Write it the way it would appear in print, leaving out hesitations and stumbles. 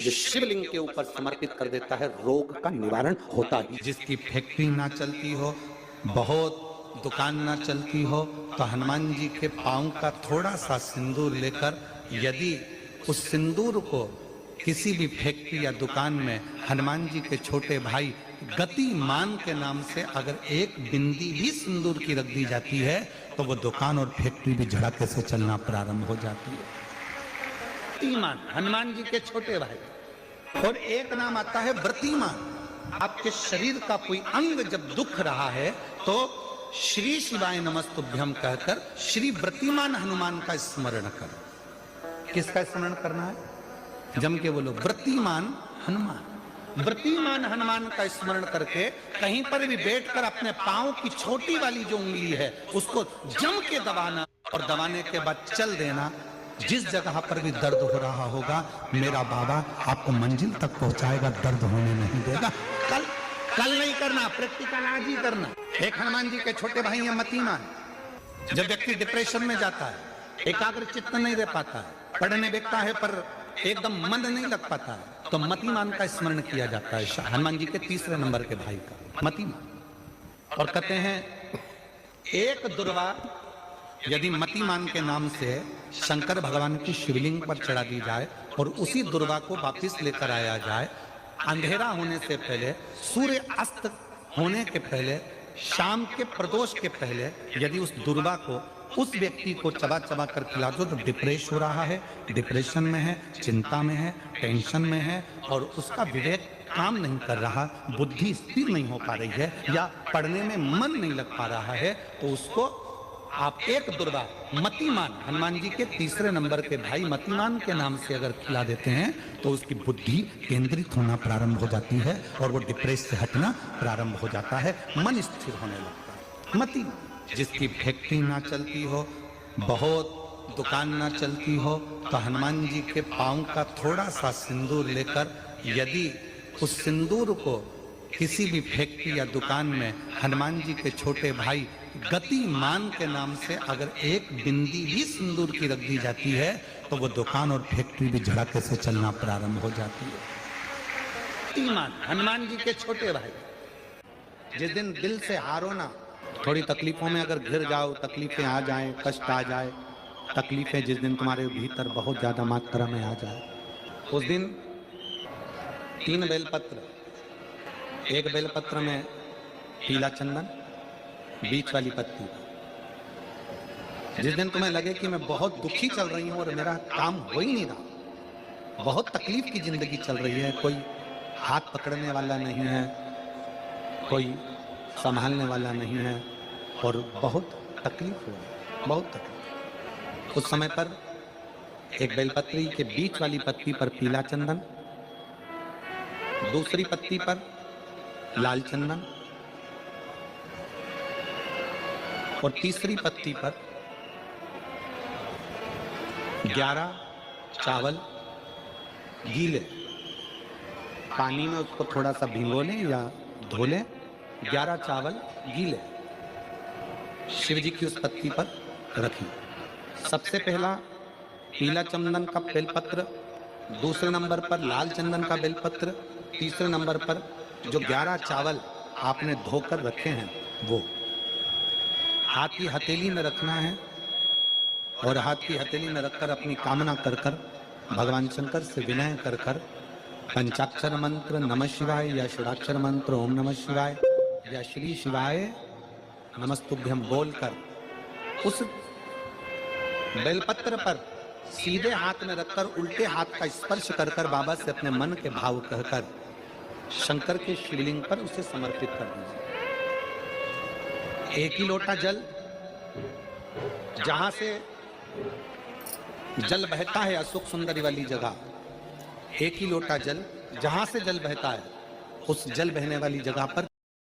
जो शिवलिंग के ऊपर समर्पित कर देता है, रोग का निवारण होता ही। जिसकी फैक्ट्री ना चलती हो, बहुत दुकान ना चलती हो, तो हनुमान जी के पांव का थोड़ा सा सिंदूर लेकर यदि उस सिंदूर को किसी भी फैक्ट्री या दुकान में हनुमान जी के छोटे भाई गतिमान के नाम से अगर एक बिंदी भी सिंदूर की रख दी जाती है तो वो दुकान और फैक्ट्री भी झड़के से चलना प्रारंभ हो जाती है। गतिमान हनुमान जी के छोटे भाई। और एक नाम आता है व्रतिमान। आपके शरीर का कोई अंग जब दुख रहा है तो श्री शिवाय नमस्तुभ्यम कहकर श्री व्रतिमान हनुमान का स्मरण करो। किसका स्मरण करना है? जम के बोलो, व्रतिमान हनुमान। व्रतिमान हनुमान का स्मरण करके कहीं पर भी बैठकर अपने पांव की छोटी वाली जो उंगली है उसको जम के दबाना और दबाने के बाद चल देना। जिस जगह पर भी दर्द हो रहा होगा मेरा बाबा आपको मंजिल तक पहुंचाएगा, दर्द होने नहीं देगा। कल नहीं करना, प्रैक्टिकल आज ही करना। एक हनुमान जी के छोटे भाई हैं मतिमान। जब व्यक्ति डिप्रेशन में जाता है, एकाग्र चित्त नहीं रह पाता है, पढ़ने बैठता है पर एकदम मन नहीं लग पाता है, तो मतिमान का स्मरण किया जाता है। हनुमान जी के तीसरे नंबर के भाई का मतिमान। और कहते हैं एक दुर्वा यदि मतिमान के नाम से शंकर भगवान की शिवलिंग पर चढ़ा दी जाए और उसी दुर्वा को वापिस लेकर आया जाए, अंधेरा होने से पहले, सूर्य अस्त होने के पहले, शाम के प्रदोष के पहले यदि उस दुर्वा को उस व्यक्ति को चबा चबा कर खिला दो तो डिप्रेस हो रहा है, डिप्रेशन में है, चिंता में है, टेंशन में है और उसका विवेक काम नहीं कर रहा, बुद्धि स्थिर नहीं हो पा रही है या पढ़ने में मन नहीं लग पा रहा है, तो उसको आप एक दुर्वा मतिमान हनुमान जी के तीसरे नंबर के भाई मतिमान के नाम से अगर खिला देते हैं तो उसकी बुद्धि केंद्रित होना प्रारंभ हो जाती है और वो डिप्रेस से हटना प्रारंभ हो जाता है, मन स्थिर होने लगता है। मतिमान जिसकी फैक्ट्री ना चलती हो, बहुत दुकान ना चलती हो, तो हनुमान जी के पांव का थोड़ा सा सिंदूर लेकर यदि उस सिंदूर को किसी भी फैक्ट्री या दुकान में हनुमान जी के छोटे भाई गतिमान के नाम से अगर एक बिंदी भी सिंदूर की रख दी जाती है तो वो दुकान और फैक्ट्री भी झड़के से चलना प्रारंभ हो जाती है। गतिमान हनुमान जी के छोटे भाई। जिस दिन दिल से हारो ना, थोड़ी तकलीफों में अगर घिर जाओ, तकलीफें आ जाएं, कष्ट आ जाए, तकलीफें जिस दिन तुम्हारे भीतर बहुत ज्यादा मात्रा में आ जाए, उस दिन 3 बेलपत्र, एक बेलपत्र में पीला चंदन, बीच वाली पत्ती। जिस दिन तुम्हें लगे कि मैं बहुत दुखी चल रही हूं और मेरा काम हो ही नहीं रहा, बहुत तकलीफ की जिंदगी चल रही है, कोई हाथ पकड़ने वाला नहीं है, कोई संभालने वाला नहीं है और बहुत तकलीफ हो रही, बहुत तकलीफ। उस समय पर एक बेलपत्री के बीच वाली पत्ती पर पीला चंदन, दूसरी पत्ती पर लाल चंदन और तीसरी पत्ती पर 11 चावल गीले पानी में उसको थोड़ा सा भिगो लें या धो लें, 11 चावल गीले शिव जी की उस पत्ती पर रखें। सबसे पहला पीला चंदन का बेलपत्र, दूसरे नंबर पर लाल चंदन का बेलपत्र, तीसरे नंबर पर जो 11 चावल आपने धोकर रखे हैं वो हाथ की हथेली में रखना है और हाथ की हथेली में रखकर अपनी कामना कर कर भगवान शंकर से विनय कर कर पंचाक्षर मंत्र नमः शिवाय या षडाक्षर मंत्र ओम नमः शिवाय या श्री शिवाय नमस्तुभ्यम बोलकर उस बेलपत्र पर सीधे हाथ में रखकर उल्टे हाथ का स्पर्श कर कर बाबा से अपने मन के भाव कहकर शंकर के शिवलिंग पर उसे समर्पित कर दीजिए। एक ही लोटा जल, जहां से जल बहता है अशोक सुंदरी वाली जगह, एक ही लोटा जल, जहां से जल बहता है उस जल बहने वाली जगह पर